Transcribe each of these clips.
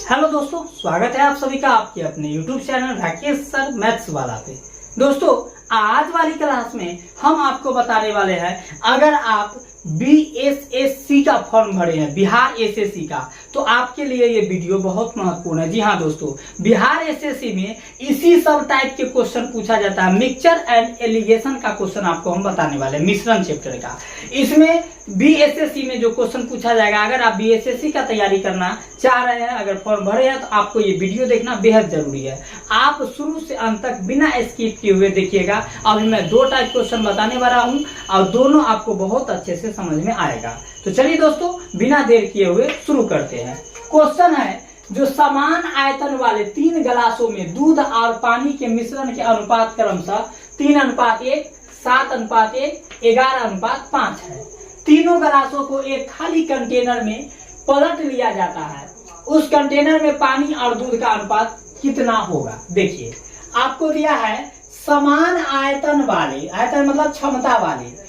Hello दोस्तों, स्वागत है आप सभी का आपके अपने YouTube channel Rakesh sir maths वाला पे। दोस्तों, आज वाली क्लास में हम आपको बताने वाले हैं, अगर आप BSSC का फॉर्म भरे हैं, बिहार एसएससी का, तो आपके लिए ये वीडियो बहुत महत्वपूर्ण है। जी हाँ दोस्तों, बिहार एसएससी में इसी सब टाइप के क्वेश्चन पूछा जाता है। मिक्सचर एंड एलिगेशन का क्वेश्चन आपको हम बताने वाले हैं, मिश्रण चैप्टर का। इसमें BSSC में जो क्वेश्चन पूछा जाएगा, अगर आप BSSC का तैयारी करना चाह रहे हैं, अगर फॉर्म भरे हैं, तो आपको ये वीडियो देखना बेहद जरूरी है। आप शुरू से अंत तक बिना स्किप किए हुए देखिएगा। अभी मैं दो टाइप क्वेश्चन बताने वाला हूँ और दोनों आपको बहुत अच्छे से समझ में आएगा। तो चलिए दोस्तों, बिना देर किए हुए शुरू करते हैं। क्वेश्चन है, जो समान आयतन वाले 3 गिलासों में दूध और पानी के मिश्रण के अनुपात क्रमशः 3:1, 7:1, 11:5 है। तीनों गिलासों को एक खाली कंटेनर में पलट लिया जाता है। उस कंटेनर में पानी और दूध का अनुपात कितना होगा? देखिए, आपको दिया है समान आयतन वाले, आयतन मतलब क्षमता वाले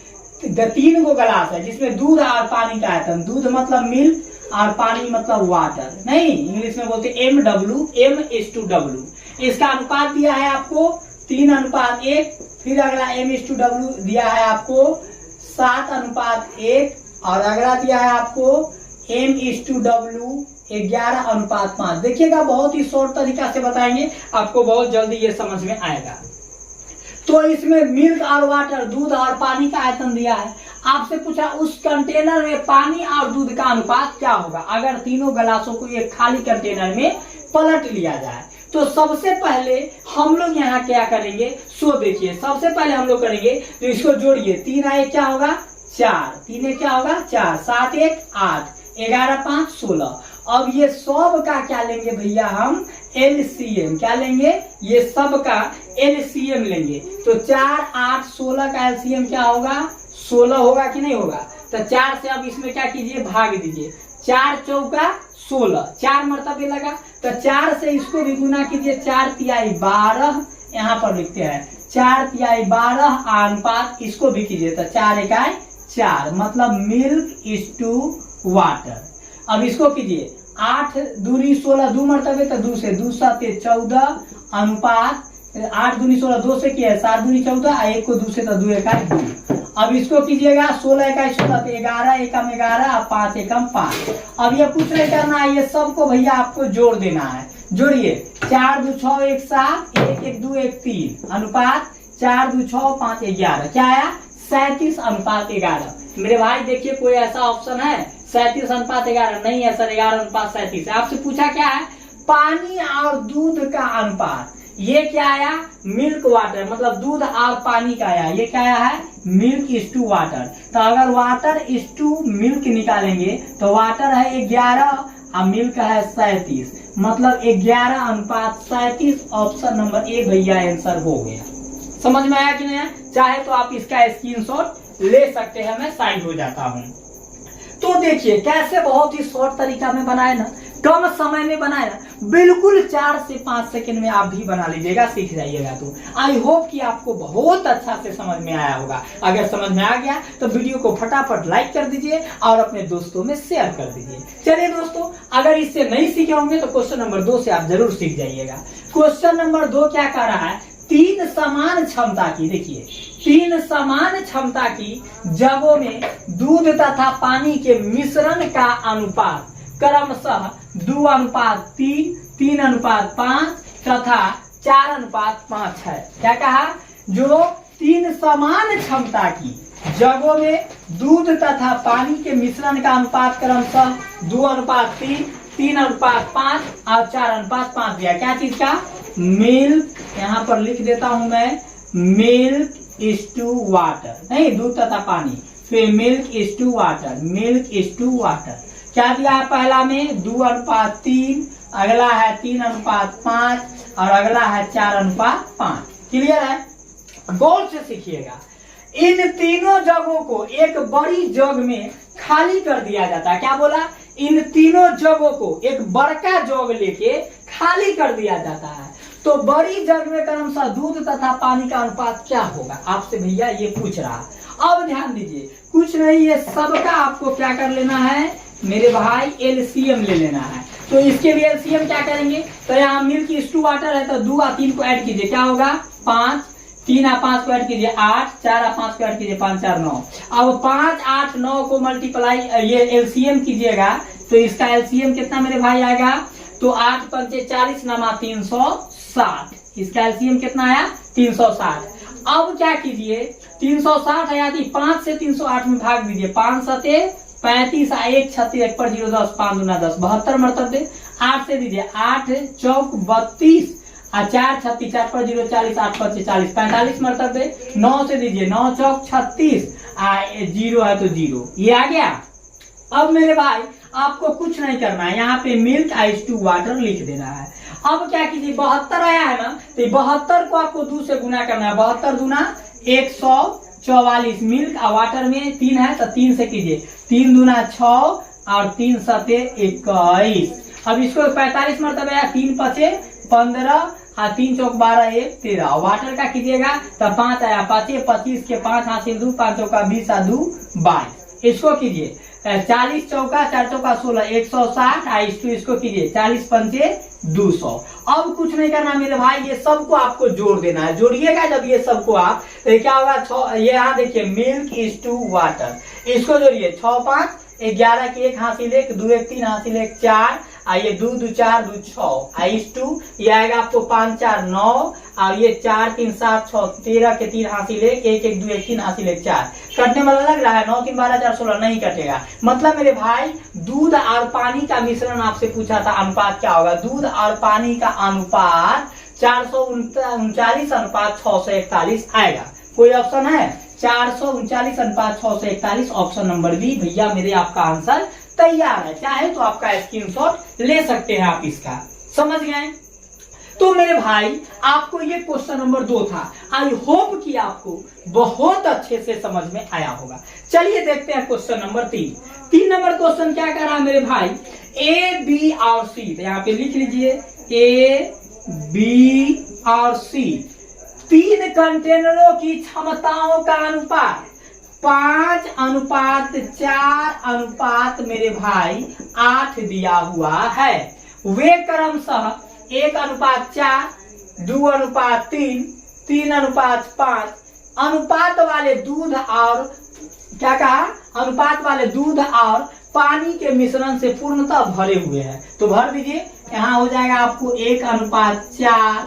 3 गो गिलास है, जिसमें दूध और पानी का आयतन, दूध मतलब मिल्क और पानी मतलब वाटर, नहीं इंग्लिश में बोलते MW, M:W। इसका अनुपात दिया है आपको 3:1, फिर अगला M:W दिया है आपको 7:1, और अगला दिया है आपको M:W 11:5। देखिएगा, बहुत ही शॉर्ट तरीका से बताएंगे, आपको बहुत जल्दी ये समझ में आएगा। तो इसमें मिल्क और वाटर, दूध और पानी का आयतन दिया है। आपसे पूछा उस कंटेनर में पानी और दूध का अनुपात क्या होगा अगर तीनों गिलासों को एक खाली कंटेनर में पलट लिया जाए। तो सबसे पहले हम लोग यहाँ क्या करेंगे, सो देखिए, सबसे पहले हम लोग करेंगे तो इसको जोड़िए। 3 क्या होगा 4, 3 क्या होगा 4, 7 1 8, 11 5 16। अब ये सब का क्या लेंगे भैया, हम LCM क्या लेंगे, ये सब का LCM लेंगे। तो 4 8 16 का LCM क्या होगा, 16 होगा कि नहीं होगा? तो 4 से अब इसमें क्या कीजिए, भाग दीजिए। 4 चौका 16, 4 मरतबे लगा, तो 4 से इसको भी गुना कीजिए। 4 तिहाई 12, यहाँ पर लिखते हैं 4 तिहाई 12 अनुपात इसको भी कीजिए, तो 4 एकाई 4, मतलब मिल्क इज टू वाटर। अब इसको कीजिए, 8 दूनी 16, 2 मरतबे, तो 2 से 2 7 14 अनुपात 8 दूनी 16, 2 से किया है 7 दूनी 14, 1 को 2 से, तो 2 एकाई 2। अब इसको कीजिएगा 16 एकाई 16, तो 11 एकम 11, 5 एकम 5। अब ये कुछ नहीं करना है, ये सबको भैया आपको जोड़ देना है। जोड़िए, 4 2 6 1 7, 1 1 2 1 3 अनुपात 4 2 6 5 11, क्या आया 37:11। मेरे भाई देखिए, कोई ऐसा ऑप्शन है 37:11? नहीं है सर, 11:37 है। आपसे पूछा क्या है, पानी और दूध का अनुपात। ये क्या आया, मिल्क वाटर, मतलब दूध और पानी का आया। ये क्या आया है, मिल्क इज टू वाटर। तो अगर वाटर इज टू मिल्क निकालेंगे तो वाटर है 11 और मिल्क है 37, मतलब 11:37। ऑप्शन नंबर ए भैया आंसर हो गया। समझ में आया कि नहीं? चाहे तो आप इसका स्क्रीनशॉट ले सकते हैं, मैं साइड हो जाता हूँ। तो देखिए कैसे बहुत ही शॉर्ट तरीका में बनाए ना, कम समय में बनाए ना, बिल्कुल 4 से 5 सेकंड में आप भी बना लीजिएगा, सीख जाइएगा। तो आई होप कि आपको बहुत अच्छा से समझ में आया होगा। अगर समझ में आ गया तो वीडियो को फटाफट लाइक कर दीजिए और अपने दोस्तों में शेयर कर दीजिए। चलिए दोस्तों, अगर इससे नहीं सीखे होंगे तो क्वेश्चन नंबर 2 से आप जरूर सीख जाइएगा। क्वेश्चन नंबर 2 क्या कह रहा है, 3 समान क्षमता की, देखिए 3 समान क्षमता की जगहों में दूध तथा पानी के मिश्रण का अनुपात क्रमशः 2:3, 3:5 तथा 4:5 है। क्या कहा, जो 3 समान क्षमता की जगहों में दूध तथा पानी के मिश्रण का अनुपात क्रमशः 2:3, 3:5 और 4:5 दिया। क्या चीज का, मिल्क, यहाँ पर लिख देता हूं मैं, मिल्क इज टू वाटर, नहीं दूध तथा पानी, फिर milk is to water, milk is to water. क्या दिया है, पहला में 2:3, अगला है 3:5 और अगला है 4:5। क्लियर है? गौर से सीखिएगा। इन तीनों जगहों को एक बड़ी जग में खाली कर दिया जाता है। क्या बोला, इन तीनों जगहों को एक बड़का जग लेके खाली कर दिया जाता है। तो बड़ी जग में क्रमशः दूध तथा पानी का अनुपात क्या होगा, आपसे भैया ये पूछ रहा। अब ध्यान दीजिए, कुछ नहीं, ये सबका आपको क्या कर लेना है, मेरे भाई एलसीएम ले लेना है। तो इसके भी एलसीएम क्या करेंगे, तो यहाँ मिल्क इज टू वाटर है तो 2 और 3 को ऐड कीजिए, क्या होगा 5, 3 और 5 को ऐड कीजिए 8, 4 और 5 को ऐड कीजिए 5 4 9। अब 5 8 9 को मल्टीप्लाई ये एलसीएम कीजिएगा तो इसका एलसीएम कितना मेरे भाई आएगा, तो 8 पंचे 40 नमा 360, इसका एलसीएम कितना आया 360। अब क्या कीजिए 360 है यदि 5 से 308 में भाग दीजिए, 5 सते 35 1 36 1 पर 0 10 5 दूना 10 72 मरतबे 8 से दीजिए 8 चौक 32 और 4 36 4 पर 0 40 8 पर 40 45 मरतबे 9 से दीजिए 9 चौक 36 0 है तो 0, ये आ गया। अब मेरे भाई आपको कुछ नहीं करना है, यहाँ पे मिल्क आइस टू वाटर लिख देना है। अब क्या कीजिए 72 आया है ना, तो 72 को आपको 2 से गुना करना है, 72 दूना 144, मिल्क और वाटर में 3 है तो 3 से कीजिए, 3 दूना 6 और 3 सते 21। अब इसको 45 मरतबे 3 पचे 15 और 3 चौक 12 1 13। वाटर का कीजिएगा तो 5 आया 5 25 के 5 हासिल 2 5 चौका 20 और 2 22। इसको कीजिए 40 चौका 4 चौका 16 160 और इसको कीजिए 40 पंचे 200। अब कुछ नहीं करना मेरे भाई, ये सबको आपको जोड़ देना है। जोड़िएगा जब ये सबको आप तो क्या होगा, ये यहाँ देखिए मिल्क इज टू वाटर, इसको जोड़िए 6 5 11 के 1 हासिल 1 2 1 3 हासिल 1 4 ये 2 2 4 2 6 आइस टू, ये आएगा आपको 5 4 9 और ये 4 3 7 6 13 के 3 हासिल 1 1 1 2 1 3 हासिल 1 4। कटने वाला लग रहा है 9 3 12 4 16 नहीं कटेगा। मतलब मेरे भाई दूध और पानी का मिश्रण आपसे पूछा था, अनुपात क्या होगा, दूध और पानी का अनुपात 439 अनुपात 641 आएगा। कोई ऑप्शन है 439 अनुपात 641, ऑप्शन नंबर बी भैया मेरे आपका आंसर तैयार है। चाहे तो आपका स्क्रीनशॉट ले सकते हैं आप इसका, समझ गए। तो मेरे भाई आपको ये क्वेश्चन नंबर 2 था, आई होप कि आपको बहुत अच्छे से समझ में आया होगा। चलिए देखते हैं क्वेश्चन नंबर 3 नंबर क्वेश्चन क्या कर रहा है मेरे भाई, ए बी और सी, तो यहाँ पे लिख लीजिए ए बी और सी, 3 कंटेनरों की क्षमताओं का अनुपात 5 अनुपात 4 अनुपात मेरे भाई 8 दिया हुआ है। वे क्रमशः 1 अनुपात 4 2 अनुपात 3 3 अनुपात 5 अनुपात वाले दूध और क्या कहा, अनुपात वाले दूध और पानी के मिश्रण से पूर्णतः भरे हुए हैं। तो भर दीजिए, यहाँ हो जाएगा आपको 1 अनुपात 4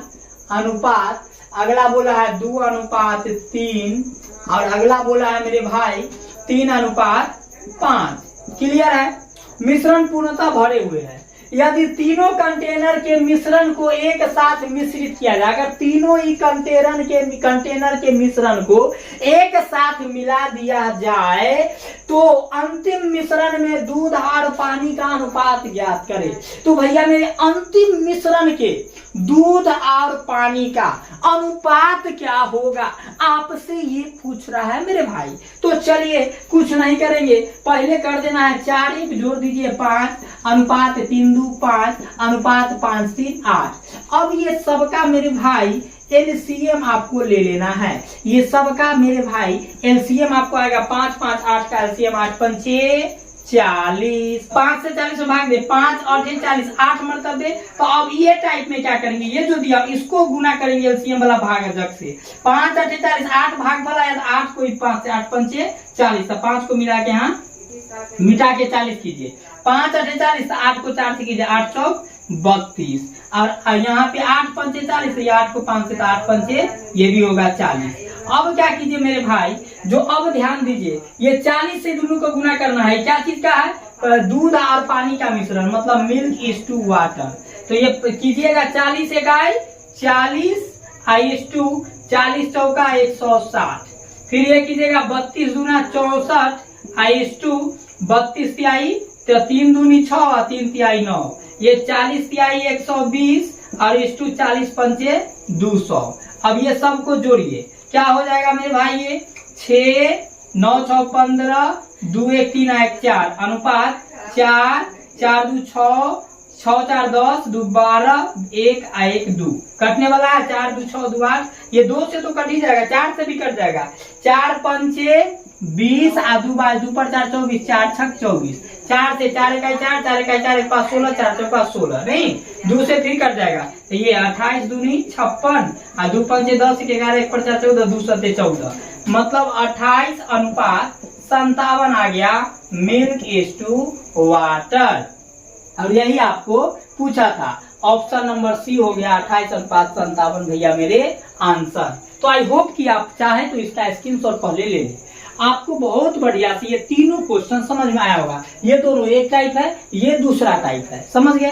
अनुपात, अगला बोला है 2 अनुपात 3 और अगला बोला है मेरे भाई 3 अनुपात 5। क्लियर है, मिश्रण पूर्णतः भरे हुए हैं। यदि तीनों कंटेनर के मिश्रण को एक साथ मिश्रित किया जाए, अगर तीनों ही कंटेनर के मिश्रण को एक साथ मिला दिया जाए तो अंतिम मिश्रण में दूध और पानी का अनुपात ज्ञात करें। तो भैया मेरे अंतिम मिश्रण के दूध और पानी का अनुपात क्या होगा, आपसे ये पूछ रहा है मेरे भाई। तो चलिए कुछ नहीं करेंगे, पहले कर देना है 4 1 जोड़ दीजिए 5 अनुपात 3 2 5 अनुपात 5 3 8। अब ये सबका मेरे भाई एलसीएम आपको ले लेना है। ये सबका मेरे भाई एलसीएम आपको आएगा 5 5 8 का एलसीएम 8 पंचे 40, 5 से 40 में भाग दे 5 8 40 8 मरतबे। तो अब ये टाइप में क्या करेंगे, ये जो दिया इसको गुना करेंगे एलसीएम वाला भाजक से। 5 8 40 8 भाग वाला है, 8 को 5 से 8 पंचे 40, तो 5 को मिला के यहाँ मिटा के 40 कीजिए। 5 8 40, 8 को 4 से कीजिए 8 चौक 32 और यहाँ पे 8 पंचे 40, 8 को 5 से 8 पंचे ये भी होगा 40। अब क्या कीजिए मेरे भाई, जो अब ध्यान दीजिए ये 40 से दोनों को गुना करना है। क्या चीज का है, दूध और पानी का मिश्रण, मतलब मिल्क इज टू वाटर। तो ये कीजिएगा 40 से गाय 40 इज टू 40 चौका 160। फिर ये कीजिएगा 32 दूना 64 इज टू 32 तिहाई, तो 3 दूनी 6 और 3 तिहाई 9। ये 40 तिहाई 120 और इज टू 40 पंचे 200। अब ये सबको जोड़िए, क्या हो जाएगा मेरे भाई, ये 6 9 6 15 2 1 3 1 4 अनुपात 4 4 2 6 6 4 10 2 12 1 1 2। कटने वाला है 4 2 6 2 8, ये 2 से तो कट ही जाएगा, 4 से भी कट जाएगा। 4 पंचे 20 2 2 पर 4 24 4 6 24 4 से 4 इकाई 4, 4 इकाई 4, एक पास 16, 4 चौका 16, नहीं 2 से फिर कट जाएगा तो ये 28 दूनी 56 और 2 पंचे 10, 11, 1 पर 4 14, 2 सत्ते 14, मतलब 28 अनुपात 57 आ गया मिल्क इज टू वाटर। और यही आपको पूछा था, ऑप्शन नंबर सी हो गया 28 अनुपात 57 भैया मेरे आंसर। तो आई होप कि आप चाहें तो इसका स्क्रीनशॉट पहले ले लें। आपको बहुत बढ़िया से ये तीनों क्वेश्चन समझ में आया होगा। ये दोनों एक टाइप है, ये दूसरा टाइप है, समझ गए।